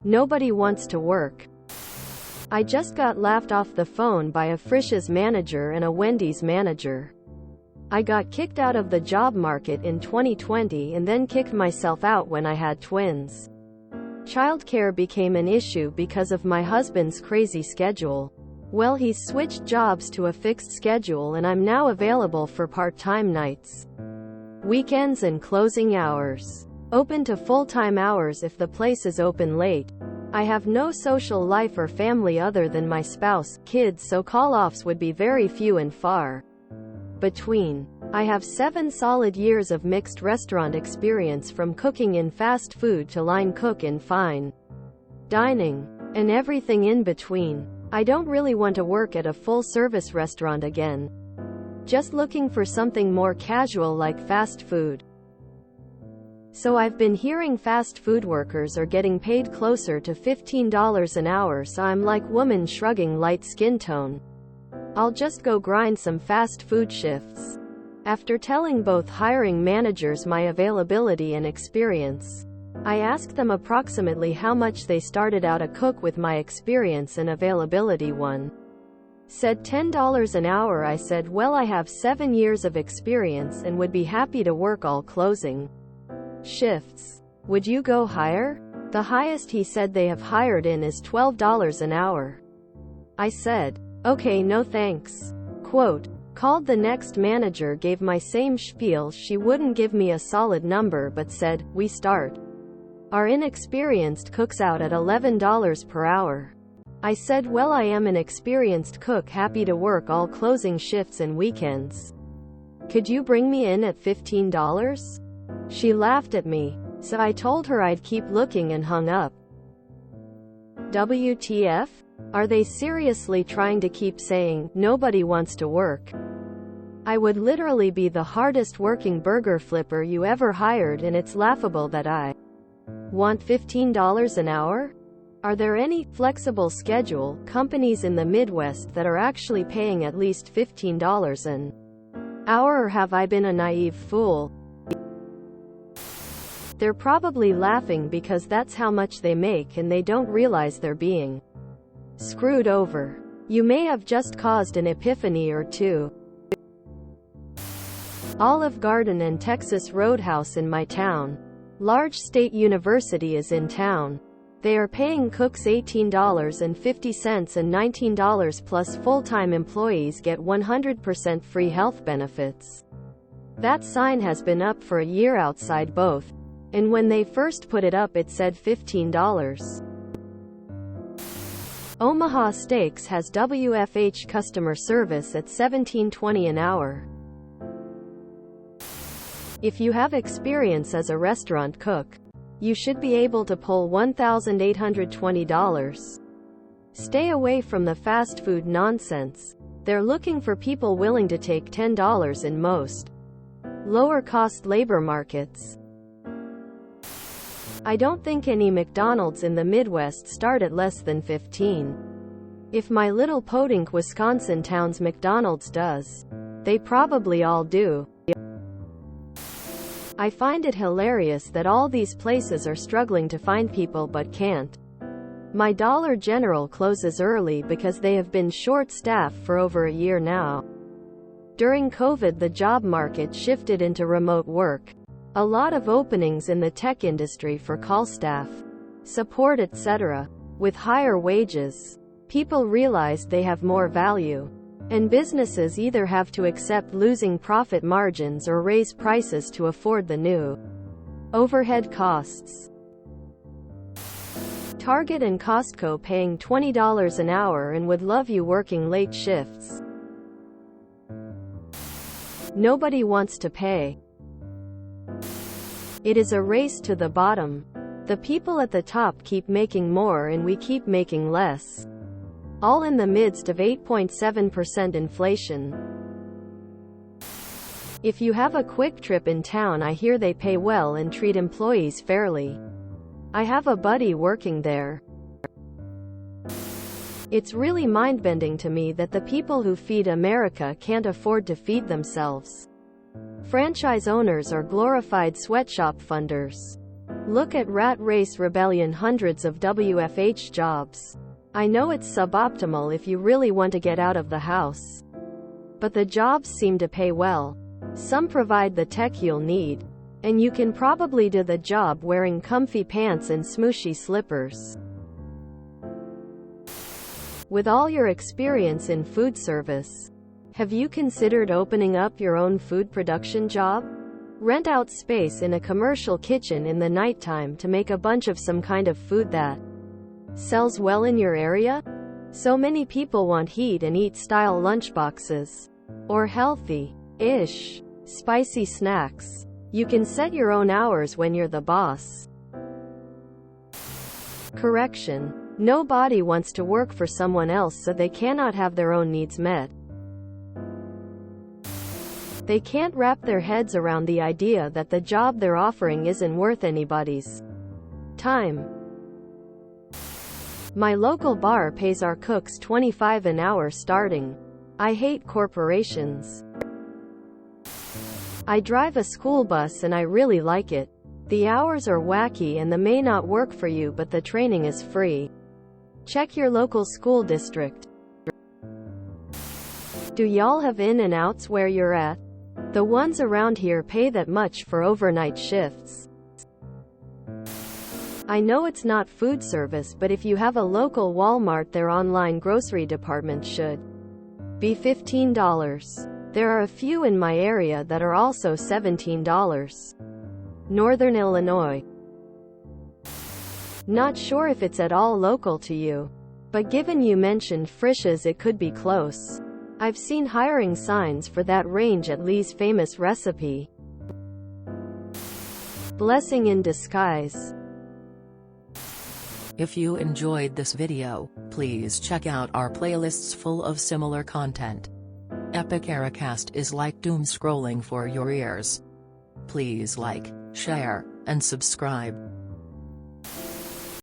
Nobody wants to work. I just got laughed off the phone by a Frisch's manager and a Wendy's manager. I got kicked out of the job market in 2020 and then kicked myself out when I had twins. Childcare became an issue because of my husband's crazy schedule. Well, he's switched jobs to a fixed schedule and I'm now available for part-time nights, weekends and closing hours. Open to full-time hours if the place is open late. I have no social life or family other than my spouse, kids, so call-offs would be very few and far between. I have 7 solid years of mixed restaurant experience, from cooking in fast food to line cook in fine dining, and everything in between. I don't really want to work at a full-service restaurant again. Just looking for something more casual like fast food. So I've been hearing fast food workers are getting paid closer to $15 an hour, so I'm like woman shrugging light skin tone. I'll just go grind some fast food shifts. After telling both hiring managers my availability and experience, I asked them approximately how much they started out a cook with my experience and availability. One said $10 an hour. I said, well, I have 7 years of experience and would be happy to work all closing shifts. Would you go higher? The highest he said they have hired in is $12 an hour. I said, okay, no thanks. Quote, called the next manager, gave my same spiel. She wouldn't give me a solid number but said, we start our inexperienced cooks out at $11 per hour. I said, well, I am an experienced cook, happy to work all closing shifts and weekends. Could you bring me in at $15? She laughed at me, so I told her I'd keep looking and hung up. WTF? Are they seriously trying to keep saying, nobody wants to work? I would literally be the hardest working burger flipper you ever hired, and it's laughable that I want $15 an hour? Are there any flexible schedule companies in the Midwest that are actually paying at least $15 an hour, or have I been a naive fool? They're probably laughing because that's how much they make and they don't realize they're being screwed over. You may have just caused an epiphany or two. Olive Garden and Texas Roadhouse in my town. Large state university is in town. They are paying cooks $18.50 and $19 plus full-time employees get 100% free health benefits. That sign has been up for a year outside both, and when they first put it up it said $15. Omaha Steaks has WFH customer service at $17.20 an hour. If you have experience as a restaurant cook, you should be able to pull $1,820. Stay away from the fast food nonsense. They're looking for people willing to take $10 in most lower-cost labor markets. I don't think any McDonald's in the Midwest start at less than $15. If my little podunk Wisconsin town's McDonald's does, they probably all do. I find it hilarious that all these places are struggling to find people but can't. My Dollar General closes early because they have been short-staffed for over a year now. During COVID, the job market shifted into remote work. A lot of openings in the tech industry for call staff, support, etc. With higher wages, people realized they have more value. And businesses either have to accept losing profit margins or raise prices to afford the new overhead costs. Target and Costco paying $20 an hour and would love you working late shifts. Nobody wants to pay. It is a race to the bottom. The people at the top keep making more and we keep making less. All in the midst of 8.7% inflation. If you have a Quick Trip in town, I hear they pay well and treat employees fairly. I have a buddy working there. It's really mind-bending to me that the people who feed America can't afford to feed themselves. Franchise owners are glorified sweatshop funders. Look at Rat Race Rebellion, hundreds of WFH jobs. I know it's suboptimal if you really want to get out of the house, but the jobs seem to pay well. Some provide the tech you'll need, and you can probably do the job wearing comfy pants and smooshy slippers. With all your experience in food service, have you considered opening up your own food production job? Rent out space in a commercial kitchen in the nighttime to make a bunch of some kind of food that sells well in your area? So many people want heat and eat style lunchboxes, or healthy-ish, spicy snacks. You can set your own hours when you're the boss. Correction. Nobody wants to work for someone else so they cannot have their own needs met. They can't wrap their heads around the idea that the job they're offering isn't worth anybody's time. My local bar pays our cooks $25 an hour starting. I hate corporations. I drive a school bus and I really like it. The hours are wacky and they may not work for you, but the training is free. Check your local school district. Do y'all have in and outs where you're at? The ones around here pay that much for overnight shifts. I know it's not food service, but if you have a local Walmart, their online grocery department should be $15. There are a few in my area that are also $17. Northern Illinois. Not sure if it's at all local to you, but given you mentioned Frisch's, it could be close. I've seen hiring signs for that range at Lee's famous recipe. Blessing in disguise. If you enjoyed this video, please check out our playlists full of similar content. Epic Ericast is like doom scrolling for your ears. Please like, share, and subscribe.